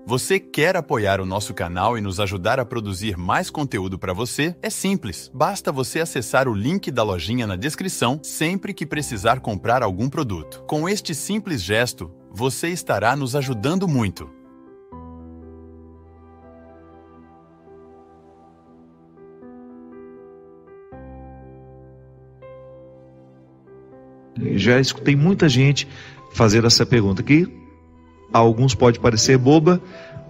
Você quer apoiar o nosso canal e nos ajudar a produzir mais conteúdo para você? É simples, basta você acessar o link da lojinha na descrição sempre que precisar comprar algum produto. Com este simples gesto, você estará nos ajudando muito. Já escutei muita gente fazer essa pergunta que a alguns pode parecer boba,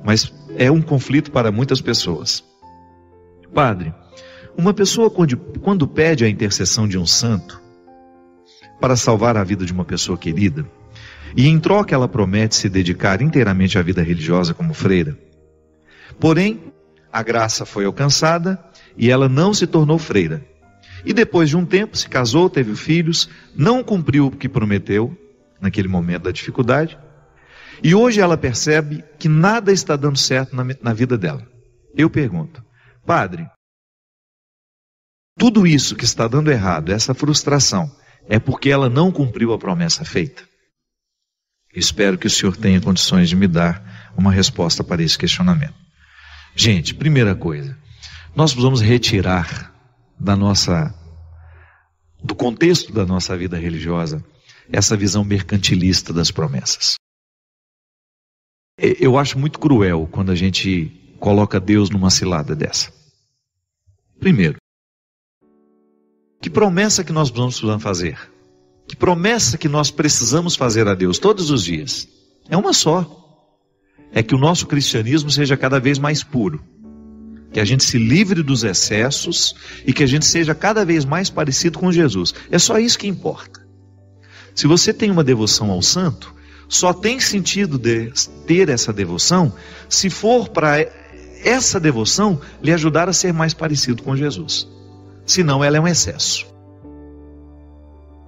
mas é um conflito para muitas pessoas. Padre, uma pessoa quando pede a intercessão de um santo para salvar a vida de uma pessoa querida, e em troca ela promete se dedicar inteiramente à vida religiosa como freira, porém a graça foi alcançada e ela não se tornou freira, e depois de um tempo se casou, teve filhos, não cumpriu o que prometeu naquele momento da dificuldade, e hoje ela percebe que nada está dando certo na vida dela. Eu pergunto, padre, tudo isso que está dando errado, essa frustração, é porque ela não cumpriu a promessa feita? Espero que o senhor tenha condições de me dar uma resposta para esse questionamento. Gente, primeira coisa, nós precisamos retirar do contexto da nossa vida religiosa essa visão mercantilista das promessas. Eu acho muito cruel quando a gente coloca Deus numa cilada dessa. Primeiro, que promessa que nós precisamos fazer? Que promessa que nós precisamos fazer a Deus todos os dias? É uma só. É que o nosso cristianismo seja cada vez mais puro. Que a gente se livre dos excessos e que a gente seja cada vez mais parecido com Jesus. É só isso que importa. Se você tem uma devoção ao santo, só tem sentido de ter essa devoção se for para essa devoção lhe ajudar a ser mais parecido com Jesus. Senão ela é um excesso.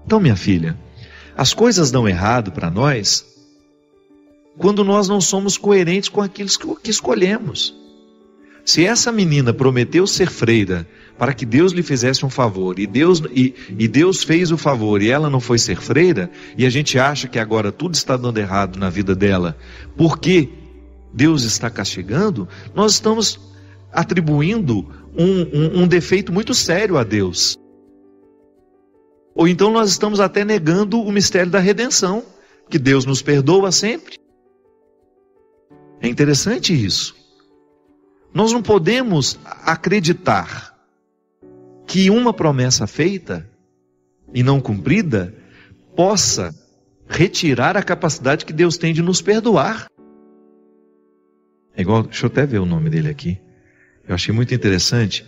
Então, minha filha, as coisas dão errado para nós quando nós não somos coerentes com aquilo que escolhemos. Se essa menina prometeu ser freira para que Deus lhe fizesse um favor, e Deus fez o favor e ela não foi ser freira, e a gente acha que agora tudo está dando errado na vida dela, porque Deus está castigando, nós estamos atribuindo um defeito muito sério a Deus. Ou então nós estamos até negando o mistério da redenção, que Deus nos perdoa sempre. É interessante isso. Nós não podemos acreditar que uma promessa feita e não cumprida possa retirar a capacidade que Deus tem de nos perdoar. É igual, deixa eu até ver o nome dele aqui. Eu achei muito interessante.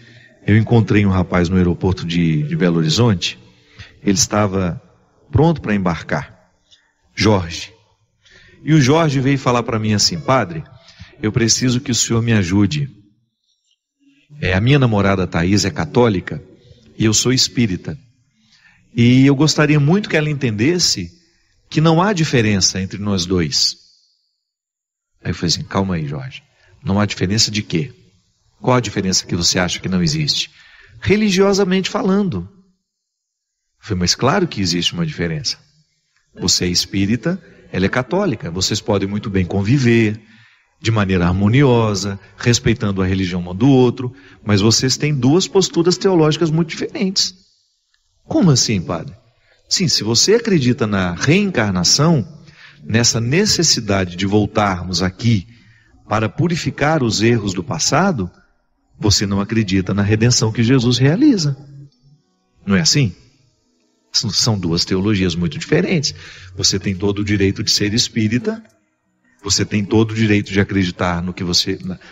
Eu encontrei um rapaz no aeroporto de Belo Horizonte. Ele estava pronto para embarcar. Jorge. E o Jorge veio falar para mim assim: padre, eu preciso que o senhor me ajude. A minha namorada Thaís é católica e eu sou espírita. E eu gostaria muito que ela entendesse que não há diferença entre nós dois. Aí eu falei assim: calma aí, Jorge. Não há diferença de quê? Qual a diferença que você acha que não existe? Religiosamente falando. Eu falei: mas claro que existe uma diferença. Você é espírita, ela é católica. Vocês podem muito bem conviver de maneira harmoniosa, respeitando a religião um do outro, mas vocês têm duas posturas teológicas muito diferentes. Como assim, padre? Sim, se você acredita na reencarnação, nessa necessidade de voltarmos aqui para purificar os erros do passado, você não acredita na redenção que Jesus realiza. Não é assim? São duas teologias muito diferentes. Você tem todo o direito de ser espírita, você tem todo o direito de acreditar no que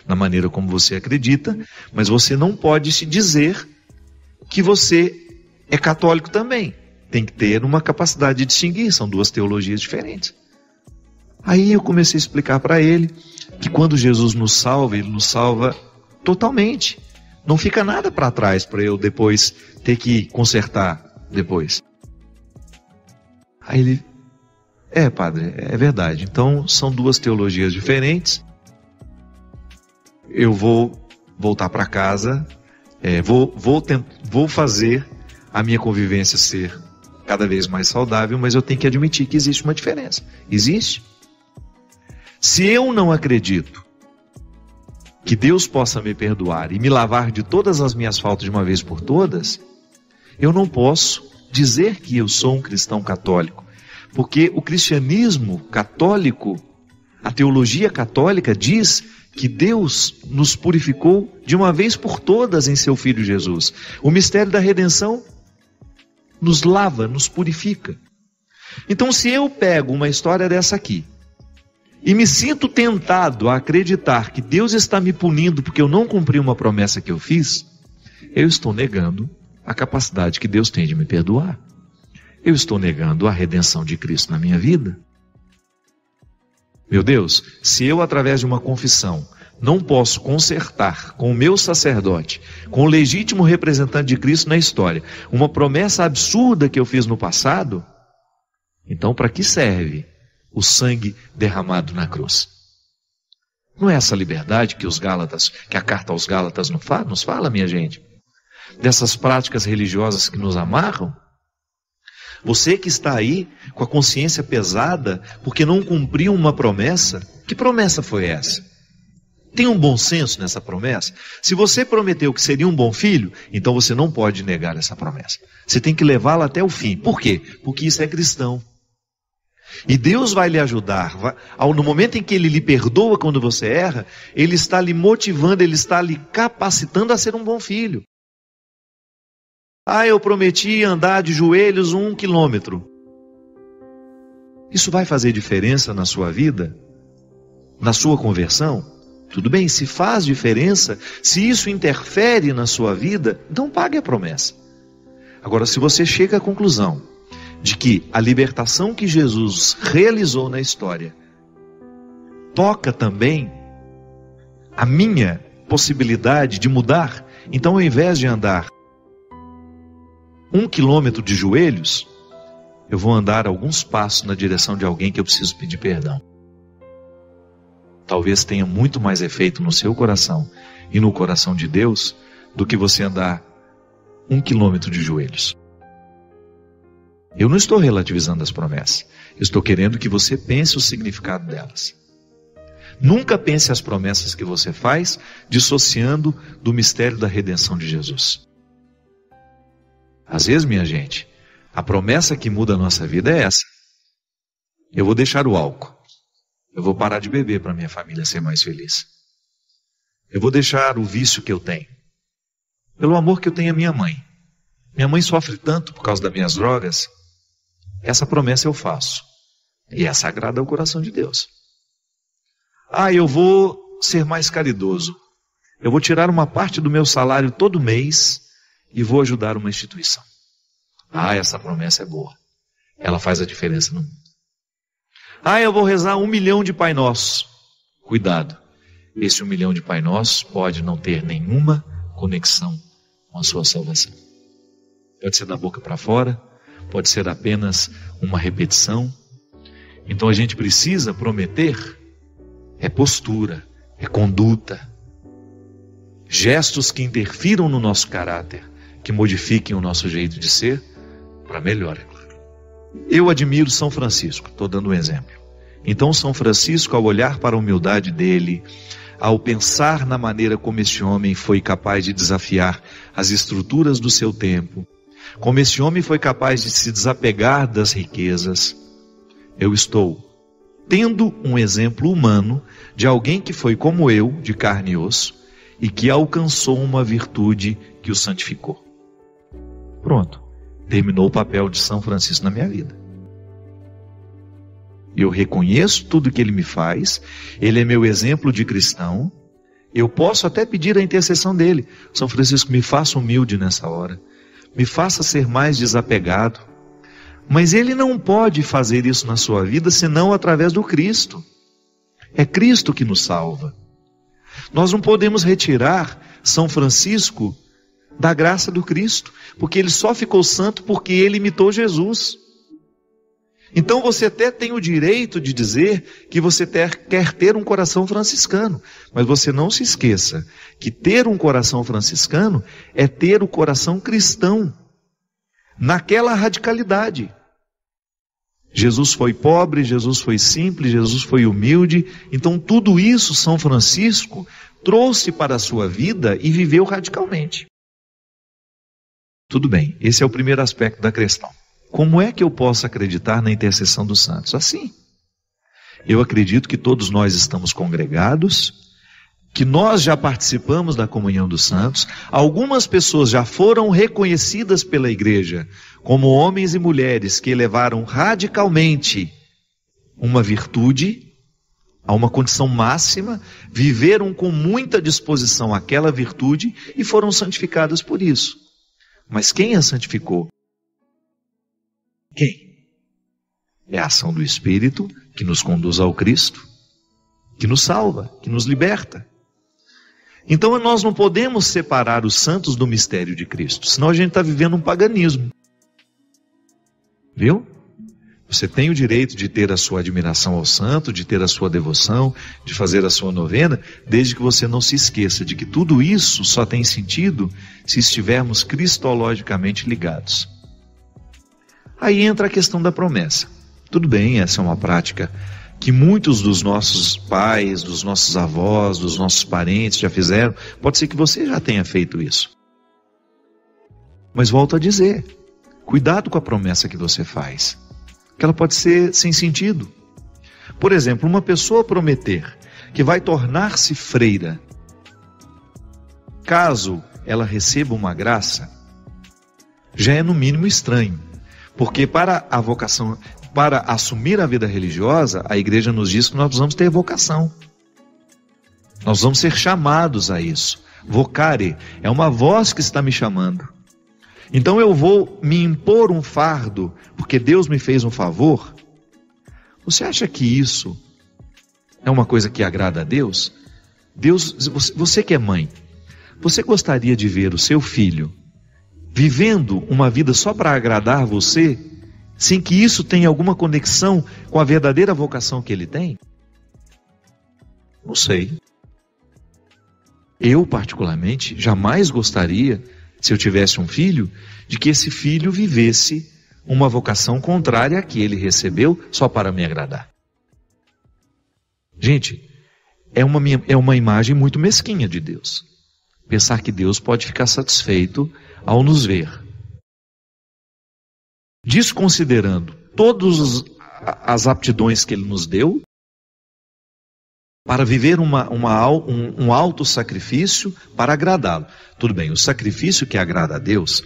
na maneira como você acredita, mas você não pode se dizer que você é católico também. Tem que ter uma capacidade de distinguir, são duas teologias diferentes. Aí eu comecei a explicar para ele que quando Jesus nos salva, Ele nos salva totalmente. Não fica nada para trás para eu depois ter que consertar depois. Aí ele: padre, é verdade. Então são duas teologias diferentes. Eu vou voltar para casa, vou fazer a minha convivência ser cada vez mais saudável, mas eu tenho que admitir que existe uma diferença. Existe. Se eu não acredito que Deus possa me perdoar e me lavar de todas as minhas faltas de uma vez por todas, eu não posso dizer que eu sou um cristão católico, porque o cristianismo católico, a teologia católica diz que Deus nos purificou de uma vez por todas em seu Filho Jesus. O mistério da redenção nos lava, nos purifica. Então, se eu pego uma história dessa aqui e me sinto tentado a acreditar que Deus está me punindo porque eu não cumpri uma promessa que eu fiz, eu estou negando a capacidade que Deus tem de me perdoar. Eu estou negando a redenção de Cristo na minha vida. Meu Deus, se eu, através de uma confissão, não posso consertar com o meu sacerdote, com o legítimo representante de Cristo na história, uma promessa absurda que eu fiz no passado, então para que serve o sangue derramado na cruz? Não é essa liberdade que a carta aos Gálatas nos fala, minha gente? Dessas práticas religiosas que nos amarram? Você que está aí com a consciência pesada porque não cumpriu uma promessa, que promessa foi essa? Tem um bom senso nessa promessa? Se você prometeu que seria um bom filho, então você não pode negar essa promessa. Você tem que levá-la até o fim. Por quê? Porque isso é cristão. E Deus vai lhe ajudar. No momento em que Ele lhe perdoa quando você erra, Ele está lhe motivando, Ele está lhe capacitando a ser um bom filho. Eu prometi andar de joelhos 1 quilômetro. Isso vai fazer diferença na sua vida? Na sua conversão? Tudo bem, se faz diferença, se isso interfere na sua vida, então pague a promessa. Agora, se você chega à conclusão de que a libertação que Jesus realizou na história toca também a minha possibilidade de mudar, então ao invés de andar 1 quilômetro de joelhos, eu vou andar alguns passos na direção de alguém que eu preciso pedir perdão. Talvez tenha muito mais efeito no seu coração e no coração de Deus do que você andar 1 quilômetro de joelhos. Eu não estou relativizando as promessas. Eu estou querendo que você pense o significado delas. Nunca pense as promessas que você faz dissociando do mistério da redenção de Jesus. Às vezes, minha gente, a promessa que muda a nossa vida é essa. Eu vou deixar o álcool. Eu vou parar de beber para minha família ser mais feliz. Eu vou deixar o vício que eu tenho. Pelo amor que eu tenho à minha mãe. Minha mãe sofre tanto por causa das minhas drogas. Essa promessa eu faço. E essa agrada ao coração de Deus. Eu vou ser mais caridoso. Eu vou tirar uma parte do meu salário todo mês e vou ajudar uma instituição. Essa promessa é boa. Ela faz a diferença no mundo. Eu vou rezar 1 milhão de Pai Nosso. Cuidado. Esse 1 milhão de Pai Nosso pode não ter nenhuma conexão com a sua salvação. Pode ser da boca para fora, pode ser apenas uma repetição. Então a gente precisa prometer postura, conduta, gestos que interfiram no nosso caráter, que modifiquem o nosso jeito de ser para melhor, é claro. Eu admiro São Francisco, estou dando um exemplo. Então São Francisco, ao olhar para a humildade dele, ao pensar na maneira como esse homem foi capaz de desafiar as estruturas do seu tempo, como esse homem foi capaz de se desapegar das riquezas, eu estou tendo um exemplo humano de alguém que foi como eu, de carne e osso, e que alcançou uma virtude que o santificou. Pronto, terminou o papel de São Francisco na minha vida. Eu reconheço tudo que ele me faz, ele é meu exemplo de cristão, eu posso até pedir a intercessão dele. São Francisco, me faça humilde nessa hora, me faça ser mais desapegado. Mas ele não pode fazer isso na sua vida senão através do Cristo. É Cristo que nos salva. Nós não podemos retirar São Francisco da graça do Cristo, porque ele só ficou santo porque ele imitou Jesus. Então você até tem o direito de dizer que você quer ter um coração franciscano, mas você não se esqueça que ter um coração franciscano é ter o coração cristão, naquela radicalidade. Jesus foi pobre, Jesus foi simples, Jesus foi humilde. Então tudo isso São Francisco trouxe para a sua vida e viveu radicalmente. Tudo bem, esse é o primeiro aspecto da questão. Como é que eu posso acreditar na intercessão dos santos? Assim, eu acredito que todos nós estamos congregados, que nós já participamos da comunhão dos santos, algumas pessoas já foram reconhecidas pela igreja como homens e mulheres que elevaram radicalmente uma virtude a uma condição máxima, viveram com muita disposição aquela virtude e foram santificadas por isso. Mas quem a santificou? Quem? É a ação do Espírito que nos conduz ao Cristo, que nos salva, que nos liberta. Então nós não podemos separar os santos do mistério de Cristo, senão a gente está vivendo um paganismo. Viu? Você tem o direito de ter a sua admiração ao santo, de ter a sua devoção, de fazer a sua novena, desde que você não se esqueça de que tudo isso só tem sentido se estivermos cristologicamente ligados. Aí entra a questão da promessa. Tudo bem, essa é uma prática que muitos dos nossos pais, dos nossos avós, dos nossos parentes já fizeram. Pode ser que você já tenha feito isso. Mas volto a dizer, cuidado com a promessa que você faz, que ela pode ser sem sentido. Por exemplo, uma pessoa prometer que vai tornar-se freira, caso ela receba uma graça, já é no mínimo estranho, porque para a vocação, para assumir a vida religiosa, a igreja nos diz que nós vamos ter vocação. Nós vamos ser chamados a isso. Vocare é uma voz que está me chamando. Então eu vou me impor um fardo, porque Deus me fez um favor? Você acha que isso é uma coisa que agrada a Deus? Você que é mãe, você gostaria de ver o seu filho vivendo uma vida só para agradar você, sem que isso tenha alguma conexão com a verdadeira vocação que ele tem? Não sei. Eu, particularmente, jamais gostaria, se eu tivesse um filho, de que esse filho vivesse uma vocação contrária à que ele recebeu só para me agradar. Gente, é uma imagem muito mesquinha de Deus. Pensar que Deus pode ficar satisfeito ao nos ver. Desconsiderando todas as aptidões que Ele nos deu, para viver um alto sacrifício para agradá-lo. Tudo bem, o sacrifício que agrada a Deus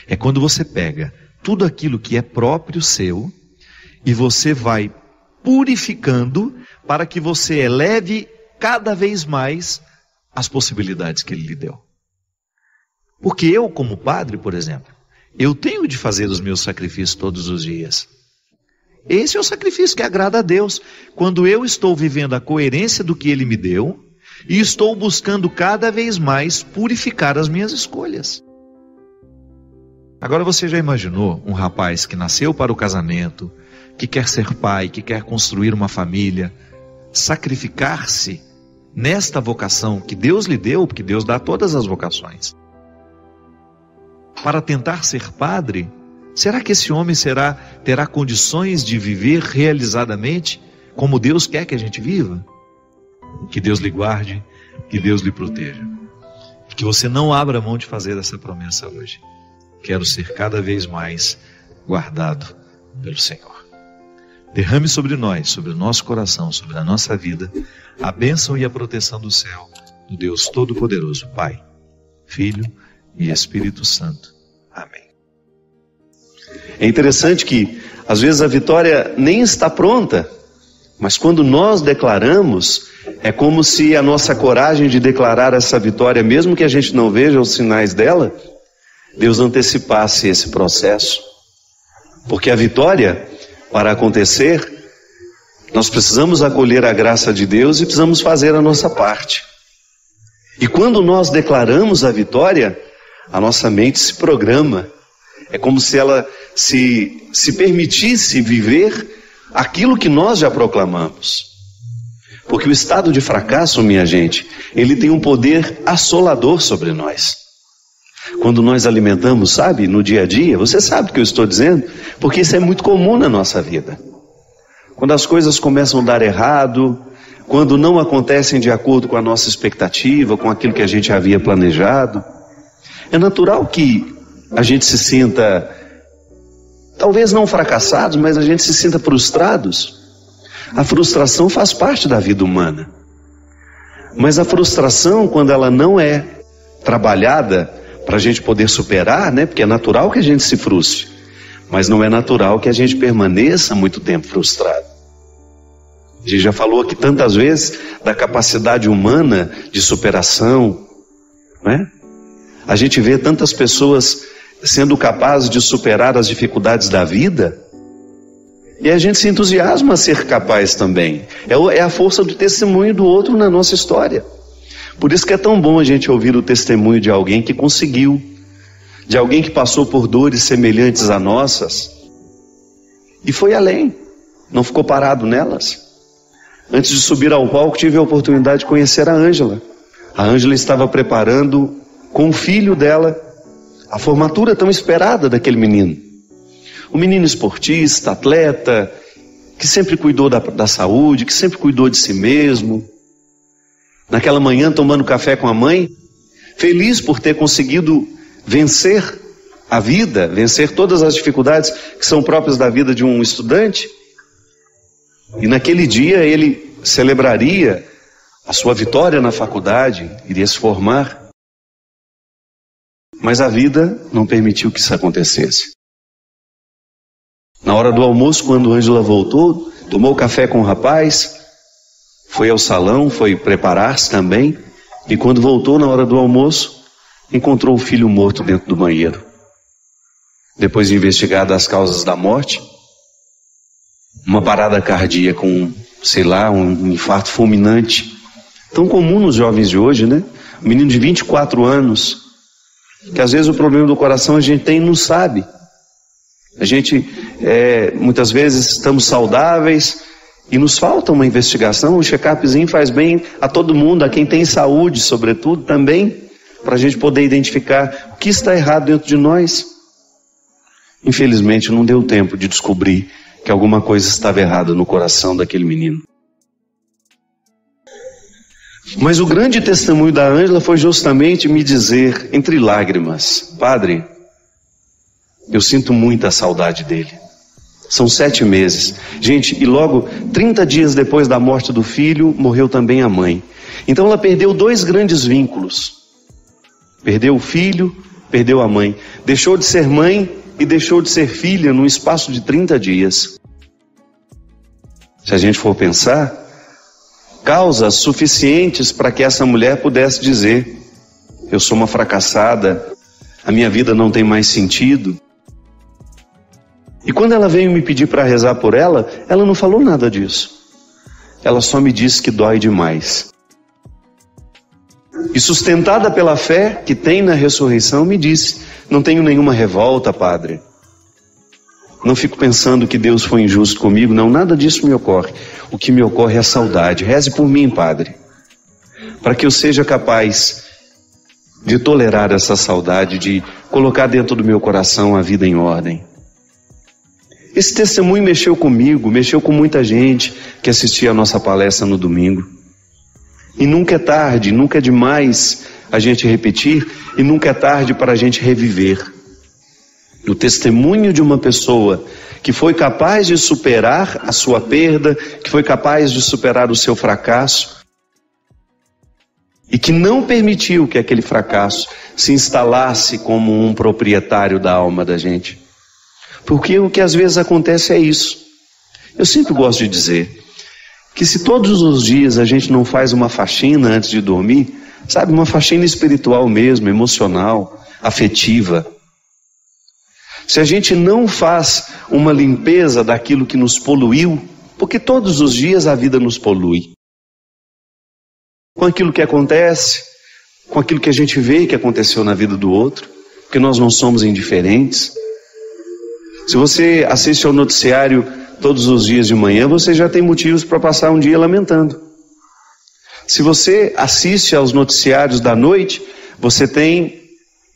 é quando você pega tudo aquilo que é próprio seu e você vai purificando para que você eleve cada vez mais as possibilidades que Ele lhe deu. Porque eu, como padre, por exemplo, eu tenho de fazer os meus sacrifícios todos os dias. Esse é o sacrifício que agrada a Deus, quando eu estou vivendo a coerência do que Ele me deu e estou buscando cada vez mais purificar as minhas escolhas. Agora você já imaginou um rapaz que nasceu para o casamento, que quer ser pai, que quer construir uma família, sacrificar-se nesta vocação que Deus lhe deu, porque Deus dá todas as vocações, para tentar ser padre? Será que esse homem terá condições de viver realizadamente como Deus quer que a gente viva? Que Deus lhe guarde, que Deus lhe proteja. Que você não abra mão de fazer essa promessa hoje. Quero ser cada vez mais guardado pelo Senhor. Derrame sobre nós, sobre o nosso coração, sobre a nossa vida, a bênção e a proteção do céu, do Deus Todo-Poderoso, Pai, Filho e Espírito Santo. Amém. É interessante que, às vezes, a vitória nem está pronta, mas quando nós declaramos, é como se a nossa coragem de declarar essa vitória, mesmo que a gente não veja os sinais dela, Deus antecipasse esse processo. Porque a vitória, para acontecer, nós precisamos acolher a graça de Deus e precisamos fazer a nossa parte. E quando nós declaramos a vitória, a nossa mente se programa. É como se ela se permitisse viver aquilo que nós já proclamamos. Porque o estado de fracasso, minha gente, ele tem um poder assolador sobre nós. Quando nós alimentamos, sabe, no dia a dia, você sabe o que eu estou dizendo? Porque isso é muito comum na nossa vida. quando as coisas começam a dar errado, quando não acontecem de acordo com a nossa expectativa, com aquilo que a gente havia planejado. É natural que a gente se sinta, talvez não fracassados, mas a gente se sinta frustrados. A frustração faz parte da vida humana. Mas a frustração, quando ela não é trabalhada para a gente poder superar, né? Porque é natural que a gente se frustre, mas não é natural que a gente permaneça muito tempo frustrado. A gente já falou aqui tantas vezes da capacidade humana de superação, né? A gente vê tantas pessoas sendo capazes de superar as dificuldades da vida, e a gente se entusiasma a ser capaz também. É a força do testemunho do outro na nossa história. Por isso que é tão bom a gente ouvir o testemunho de alguém que conseguiu, de alguém que passou por dores semelhantes a nossas e foi além, não ficou parado nelas. Antes de subir ao palco, tive a oportunidade de conhecer a Ângela. A Ângela estava preparando com o filho dela a formatura tão esperada daquele menino. Um menino esportista, atleta, que sempre cuidou da saúde, que sempre cuidou de si mesmo. Naquela manhã, tomando café com a mãe, feliz por ter conseguido vencer a vida, vencer todas as dificuldades que são próprias da vida de um estudante. E naquele dia ele celebraria a sua vitória na faculdade, iria se formar. Mas a vida não permitiu que isso acontecesse. Na hora do almoço, quando Ângela voltou, tomou café com o rapaz, foi ao salão, foi preparar-se também, e quando voltou na hora do almoço, encontrou o filho morto dentro do banheiro. Depois de investigar as causas da morte, uma parada cardíaca, um infarto fulminante, tão comum nos jovens de hoje, né? Um menino de 24 anos, que às vezes o problema do coração a gente tem e não sabe. A gente, muitas vezes, estamos saudáveis e nos falta uma investigação. O check-upzinho faz bem a todo mundo, a quem tem saúde, sobretudo, também, para a gente poder identificar o que está errado dentro de nós. Infelizmente, não deu tempo de descobrir que alguma coisa estava errada no coração daquele menino. Mas o grande testemunho da Ângela foi justamente me dizer, entre lágrimas: Padre, eu sinto muita saudade dele. São 7 meses. Gente, e logo 30 dias depois da morte do filho, morreu também a mãe. Então ela perdeu 2 grandes vínculos. Perdeu o filho, perdeu a mãe. Deixou de ser mãe e deixou de ser filha num espaço de 30 dias. Se a gente for pensar, causas suficientes para que essa mulher pudesse dizer: eu sou uma fracassada, a minha vida não tem mais sentido. E quando ela veio me pedir para rezar por ela, ela não falou nada disso. Ela só me disse que dói demais. E sustentada pela fé que tem na ressurreição, me disse: não tenho nenhuma revolta, Padre. Não fico pensando que Deus foi injusto comigo, não, nada disso me ocorre. O que me ocorre é a saudade. Reze por mim, Padre, para que eu seja capaz de tolerar essa saudade, de colocar dentro do meu coração a vida em ordem. Esse testemunho mexeu comigo, mexeu com muita gente que assistia a nossa palestra no domingo. E nunca é tarde, nunca é demais a gente repetir, e nunca é tarde para a gente reviver. O testemunho de uma pessoa que foi capaz de superar a sua perda, que foi capaz de superar o seu fracasso, e que não permitiu que aquele fracasso se instalasse como um proprietário da alma da gente. Porque o que às vezes acontece é isso. Eu sempre gosto de dizer que se todos os dias a gente não faz uma faxina antes de dormir, sabe, uma faxina espiritual mesmo, emocional, afetiva, se a gente não faz uma limpeza daquilo que nos poluiu, porque todos os dias a vida nos polui, com aquilo que acontece, com aquilo que a gente vê que aconteceu na vida do outro, porque nós não somos indiferentes. Se você assiste ao noticiário todos os dias de manhã, você já tem motivos para passar um dia lamentando. Se você assiste aos noticiários da noite, você tem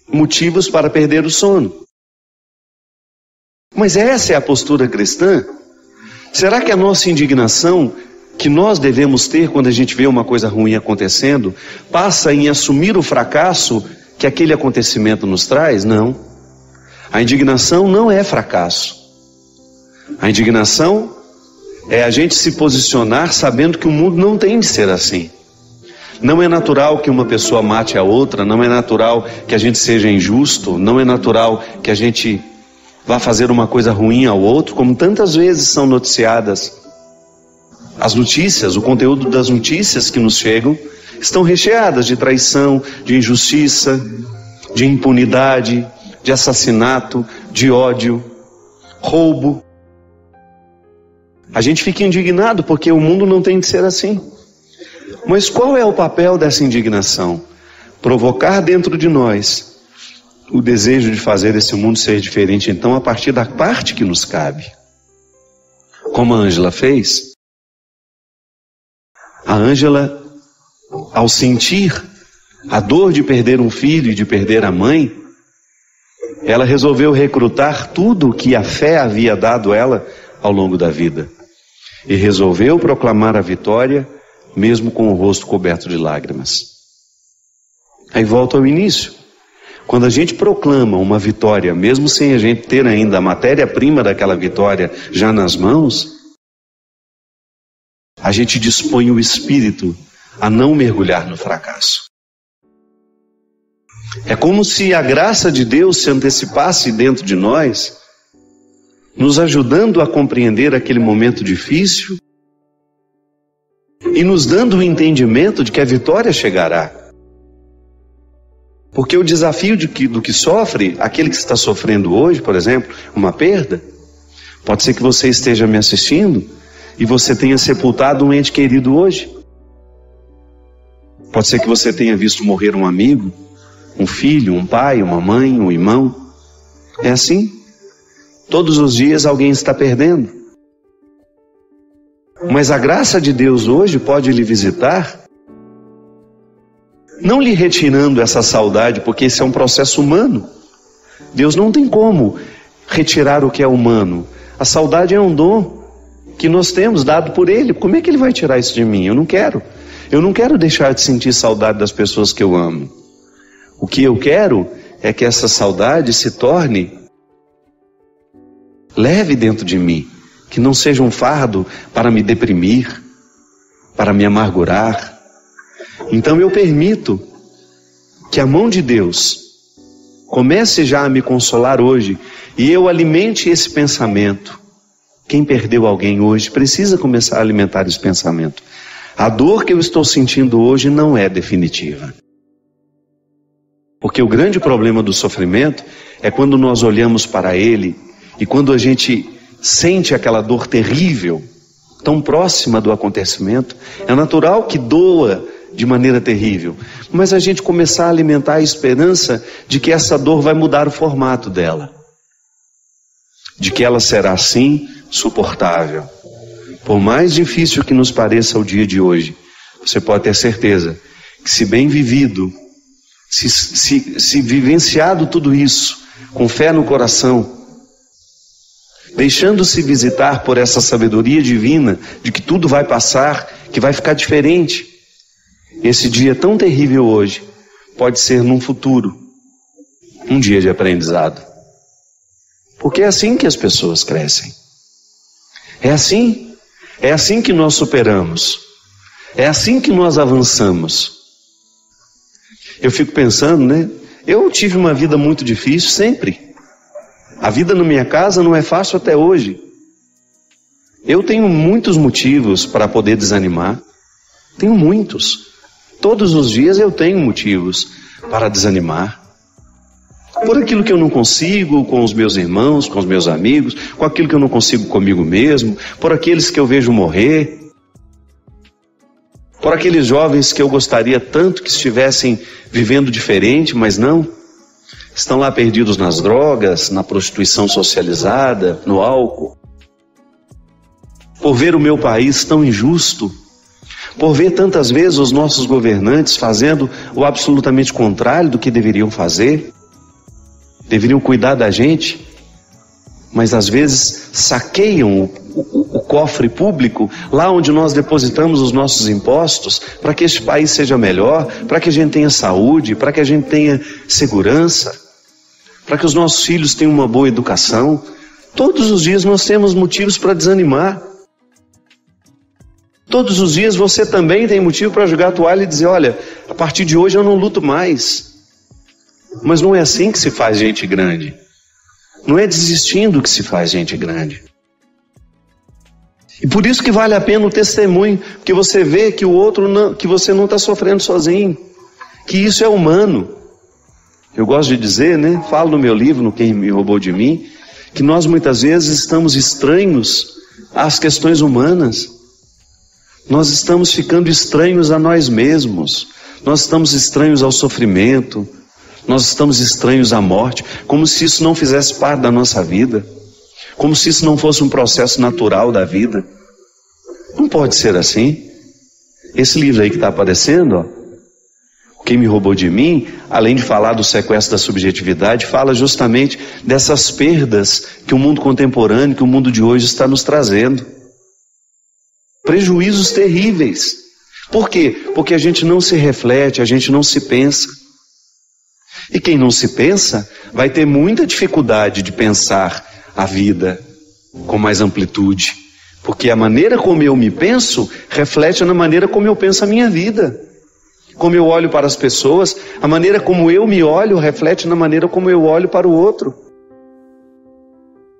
motivos para perder o sono. Mas essa é a postura cristã? Será que a nossa indignação que nós devemos ter quando a gente vê uma coisa ruim acontecendo passa em assumir o fracasso que aquele acontecimento nos traz? Não. A indignação não é fracasso. A indignação é a gente se posicionar sabendo que o mundo não tem de ser assim. Não é natural que uma pessoa mate a outra, não é natural que a gente seja injusto, não é natural que a gente vá fazer uma coisa ruim ao outro, como tantas vezes são noticiadas. As notícias, o conteúdo das notícias que nos chegam, estão recheadas de traição, de injustiça, de impunidade, de assassinato, de ódio, roubo. A gente fica indignado porque o mundo não tem de ser assim. Mas qual é o papel dessa indignação? Provocar dentro de nós o desejo de fazer esse mundo ser diferente, então, a partir da parte que nos cabe. Como a Ângela fez. A Ângela, ao sentir a dor de perder um filho e de perder a mãe, ela resolveu recrutar tudo que a fé havia dado ela ao longo da vida. E resolveu proclamar a vitória, mesmo com o rosto coberto de lágrimas. Aí volta ao início. Quando a gente proclama uma vitória, mesmo sem a gente ter ainda a matéria-prima daquela vitória já nas mãos, a gente dispõe o espírito a não mergulhar no fracasso. É como se a graça de Deus se antecipasse dentro de nós, nos ajudando a compreender aquele momento difícil e nos dando o entendimento de que a vitória chegará. Porque o desafio do que sofre, aquele que está sofrendo hoje, por exemplo, uma perda, pode ser que você esteja me assistindo e você tenha sepultado um ente querido hoje. Pode ser que você tenha visto morrer um amigo, um filho, um pai, uma mãe, um irmão. É assim. Todos os dias alguém está perdendo. Mas a graça de Deus hoje pode lhe visitar, não lhe retirando essa saudade, porque esse é um processo humano. Deus não tem como retirar o que é humano. A saudade é um dom que nós temos dado por Ele. Como é que Ele vai tirar isso de mim? Eu não quero. Eu não quero deixar de sentir saudade das pessoas que eu amo. O que eu quero é que essa saudade se torne leve dentro de mim, que não seja um fardo para me deprimir, para me amargurar. Então eu permito que a mão de Deus comece já a me consolar hoje e eu alimente esse pensamento. Quem perdeu alguém hoje precisa começar a alimentar esse pensamento. A dor que eu estou sentindo hoje não é definitiva. Porque o grande problema do sofrimento é quando nós olhamos para ele e quando a gente sente aquela dor terrível, tão próxima do acontecimento, é natural que doa de maneira terrível, mas a gente começar a alimentar a esperança de que essa dor vai mudar o formato dela, de que ela será assim suportável. Por mais difícil que nos pareça o dia de hoje, você pode ter certeza que, se bem vivido, se vivenciado tudo isso, com fé no coração, deixando-se visitar por essa sabedoria divina de que tudo vai passar, que vai ficar diferente, esse dia tão terrível hoje pode ser num futuro um dia de aprendizado. Porque é assim que as pessoas crescem. É assim que nós superamos. É assim que nós avançamos. Eu fico pensando, né? Eu tive uma vida muito difícil sempre. A vida na minha casa não é fácil até hoje. Eu tenho muitos motivos para poder desanimar. Tenho muitos. Todos os dias eu tenho motivos para desanimar. Por aquilo que eu não consigo com os meus irmãos, com os meus amigos, com aquilo que eu não consigo comigo mesmo, por aqueles que eu vejo morrer, por aqueles jovens que eu gostaria tanto que estivessem vivendo diferente, mas não. Estão lá perdidos nas drogas, na prostituição socializada, no álcool. Por ver o meu país tão injusto, por ver tantas vezes os nossos governantes fazendo o absolutamente contrário do que deveriam fazer. Deveriam cuidar da gente, mas às vezes saqueiam o cofre público, lá onde nós depositamos os nossos impostos, para que este país seja melhor, para que a gente tenha saúde, para que a gente tenha segurança, para que os nossos filhos tenham uma boa educação. Todos os dias nós temos motivos para desanimar. Todos os dias você também tem motivo para jogar a toalha e dizer, olha, a partir de hoje eu não luto mais. Mas não é assim que se faz gente grande. Não é desistindo que se faz gente grande. E por isso que vale a pena o testemunho, porque você vê que o outro não, que você não está sofrendo sozinho, que isso é humano. Eu gosto de dizer, né? Falo no meu livro, no Quem Me Roubou de Mim, que nós muitas vezes estamos estranhos às questões humanas. Nós estamos ficando estranhos a nós mesmos. Nós estamos estranhos ao sofrimento. Nós estamos estranhos à morte, como se isso não fizesse parte da nossa vida, como se isso não fosse um processo natural da vida. Não pode ser assim. Esse livro aí que está aparecendo, ó, Quem Me Roubou de Mim, além de falar do sequestro da subjetividade, fala justamente dessas perdas que o mundo contemporâneo, que o mundo de hoje está nos trazendo. Prejuízos terríveis. Por quê? Porque a gente não se reflete, a gente não se pensa. E quem não se pensa vai ter muita dificuldade de pensar a vida com mais amplitude, porque a maneira como eu me penso reflete na maneira como eu penso a minha vida. Como eu olho para as pessoas, a maneira como eu me olho reflete na maneira como eu olho para o outro.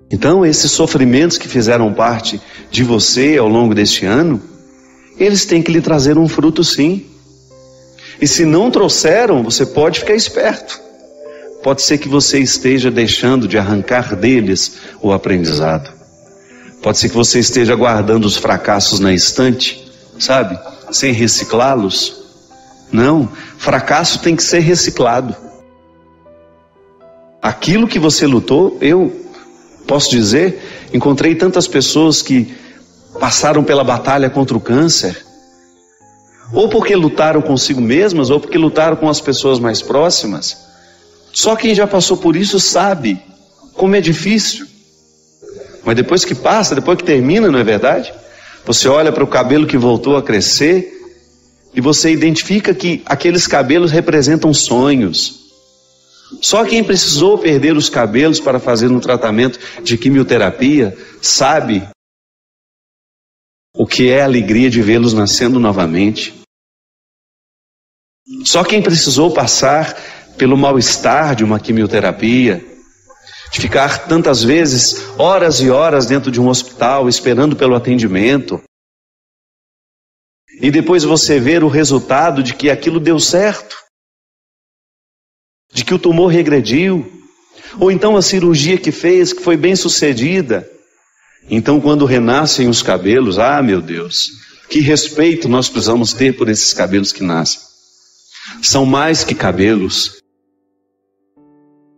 Então, esses sofrimentos que fizeram parte de você ao longo deste ano, eles têm que lhe trazer um fruto, sim. E se não trouxeram, você pode ficar esperto. Pode ser que você esteja deixando de arrancar deles o aprendizado. Pode ser que você esteja guardando os fracassos na estante, sabe? Sem reciclá-los. Não, fracasso tem que ser reciclado. Aquilo que você lutou, eu posso dizer, encontrei tantas pessoas que passaram pela batalha contra o câncer, ou porque lutaram consigo mesmas, ou porque lutaram com as pessoas mais próximas. Só quem já passou por isso sabe como é difícil. Mas depois que passa, depois que termina, não é verdade? Você olha para o cabelo que voltou a crescer e você identifica que aqueles cabelos representam sonhos. Só quem precisou perder os cabelos para fazer um tratamento de quimioterapia sabe o que é a alegria de vê-los nascendo novamente. Só quem precisou passar pelo mal-estar de uma quimioterapia, de ficar tantas vezes horas e horas dentro de um hospital esperando pelo atendimento, e depois você ver o resultado de que aquilo deu certo, de que o tumor regrediu, ou então a cirurgia que fez, que foi bem sucedida. Então quando renascem os cabelos, ah meu Deus, que respeito nós precisamos ter por esses cabelos que nascem. São mais que cabelos.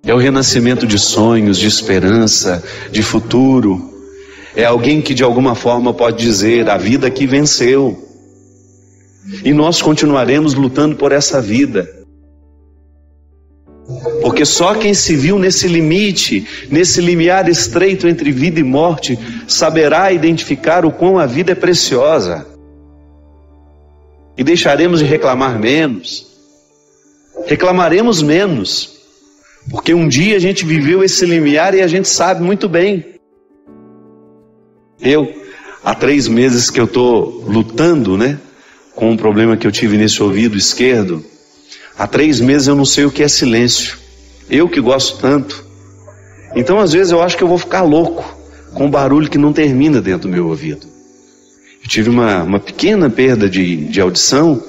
É o renascimento de sonhos, de esperança, de futuro. É alguém que de alguma forma pode dizer, a vida aqui venceu. E nós continuaremos lutando por essa vida. Porque só quem se viu nesse limite, nesse limiar estreito entre vida e morte, saberá identificar o quão a vida é preciosa. E deixaremos de reclamar menos. Reclamaremos menos. Porque um dia a gente viveu esse limiar e a gente sabe muito bem. Há 3 meses que eu estou lutando, com um problema que eu tive nesse ouvido esquerdo. Há 3 meses eu não sei o que é silêncio. Eu que gosto tanto. Então às vezes eu acho que eu vou ficar louco com um barulho que não termina dentro do meu ouvido. Eu tive uma pequena perda de audição,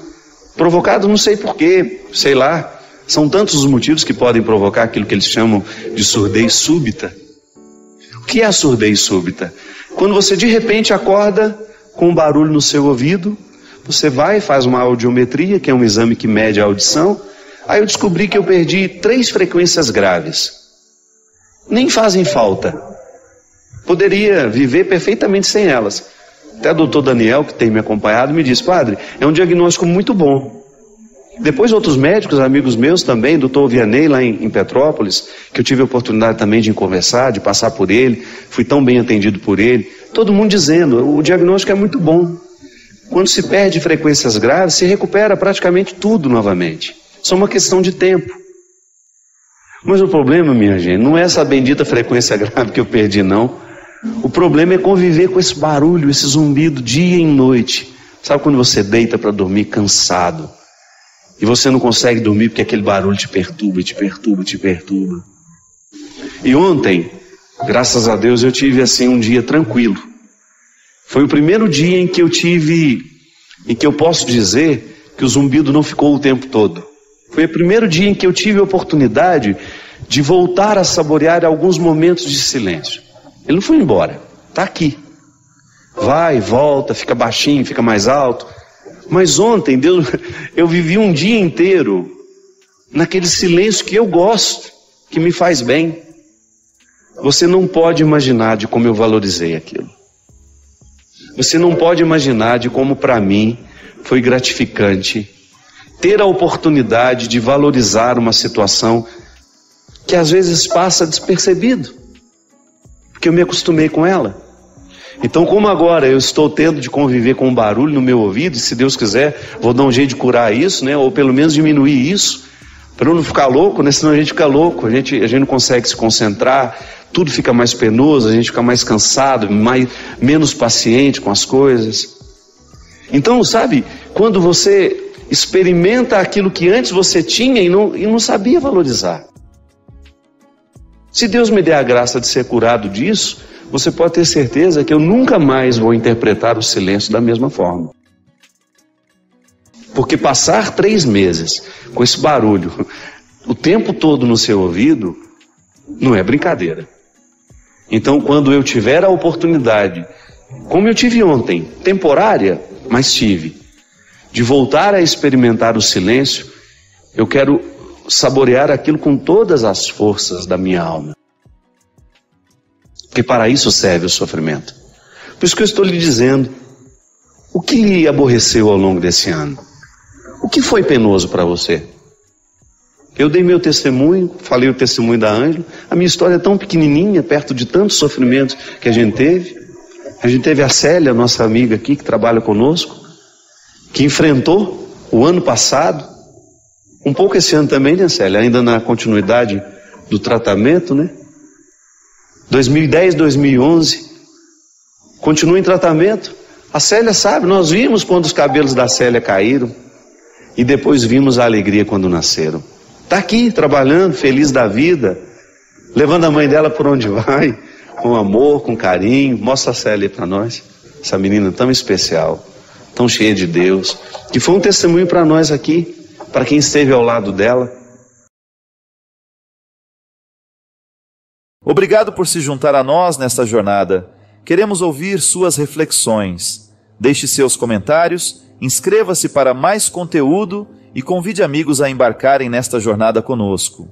provocada não sei porquê, sei lá. São tantos os motivos que podem provocar aquilo que eles chamam de surdez súbita. O que é a surdez súbita? Quando você de repente acorda com um barulho no seu ouvido, você vai e faz uma audiometria, que é um exame que mede a audição. Aí eu descobri que eu perdi 3 frequências graves. Nem fazem falta. Poderia viver perfeitamente sem elas. Até o doutor Daniel, que tem me acompanhado, me disse, padre, é um diagnóstico muito bom. Depois outros médicos, amigos meus também, doutor Vianney lá em Petrópolis, que eu tive a oportunidade também de conversar, de passar por ele, fui tão bem atendido por ele, Todo mundo dizendo, o diagnóstico é muito bom. Quando se perde frequências graves, se recupera praticamente tudo novamente. Só uma questão de tempo. Mas o problema, minha gente, não é essa bendita frequência grave que eu perdi, não. O problema é conviver com esse barulho, esse zumbido dia e noite. Sabe quando você deita para dormir cansado e você não consegue dormir porque aquele barulho te perturba, te perturba, te perturba. E ontem, graças a Deus, eu tive assim um dia tranquilo. Foi o primeiro dia em que eu posso dizer que o zumbido não ficou o tempo todo. Foi o primeiro dia em que eu tive a oportunidade de voltar a saborear alguns momentos de silêncio. Ele não foi embora, está aqui. Vai, volta, fica baixinho, fica mais alto. Mas ontem, Deus, eu vivi um dia inteiro naquele silêncio que eu gosto, que me faz bem. Você não pode imaginar de como eu valorizei aquilo. Você não pode imaginar de como para mim foi gratificante ter a oportunidade de valorizar uma situação que às vezes passa despercebido, porque eu me acostumei com ela. Então, como agora eu estou tendo de conviver com um barulho no meu ouvido, e se Deus quiser, vou dar um jeito de curar isso, né? Ou pelo menos diminuir isso, para eu não ficar louco, né? Senão a gente fica louco, a gente não consegue se concentrar, tudo fica mais penoso, a gente fica mais cansado, menos paciente com as coisas. Então, sabe, quando você experimenta aquilo que antes você tinha e não sabia valorizar. Se Deus me der a graça de ser curado disso, você pode ter certeza que eu nunca mais vou interpretar o silêncio da mesma forma. Porque passar 3 meses com esse barulho o tempo todo no seu ouvido não é brincadeira. Então, quando eu tiver a oportunidade, como eu tive ontem, temporária, mas tive, de voltar a experimentar o silêncio, eu quero saborear aquilo com todas as forças da minha alma. Porque para isso serve o sofrimento. Por isso que eu estou lhe dizendo, o que lhe aborreceu ao longo desse ano? O que foi penoso para você? Eu dei meu testemunho, falei o testemunho da Ângela, a minha história é tão pequenininha, perto de tantos sofrimentos que a gente teve. A gente teve a Célia, nossa amiga aqui, que trabalha conosco, que enfrentou o ano passado, um pouco esse ano também, né, Célia? Ainda na continuidade do tratamento, né? 2010, 2011, continua em tratamento. A Célia sabe, nós vimos quando os cabelos da Célia caíram e depois vimos a alegria quando nasceram. Está aqui, trabalhando, feliz da vida, levando a mãe dela por onde vai, com amor, com carinho. Mostra a Célia para nós, essa menina tão especial, tão cheia de Deus, que foi um testemunho para nós aqui, para quem esteve ao lado dela. Obrigado por se juntar a nós nesta jornada. Queremos ouvir suas reflexões. Deixe seus comentários, inscreva-se para mais conteúdo e convide amigos a embarcarem nesta jornada conosco.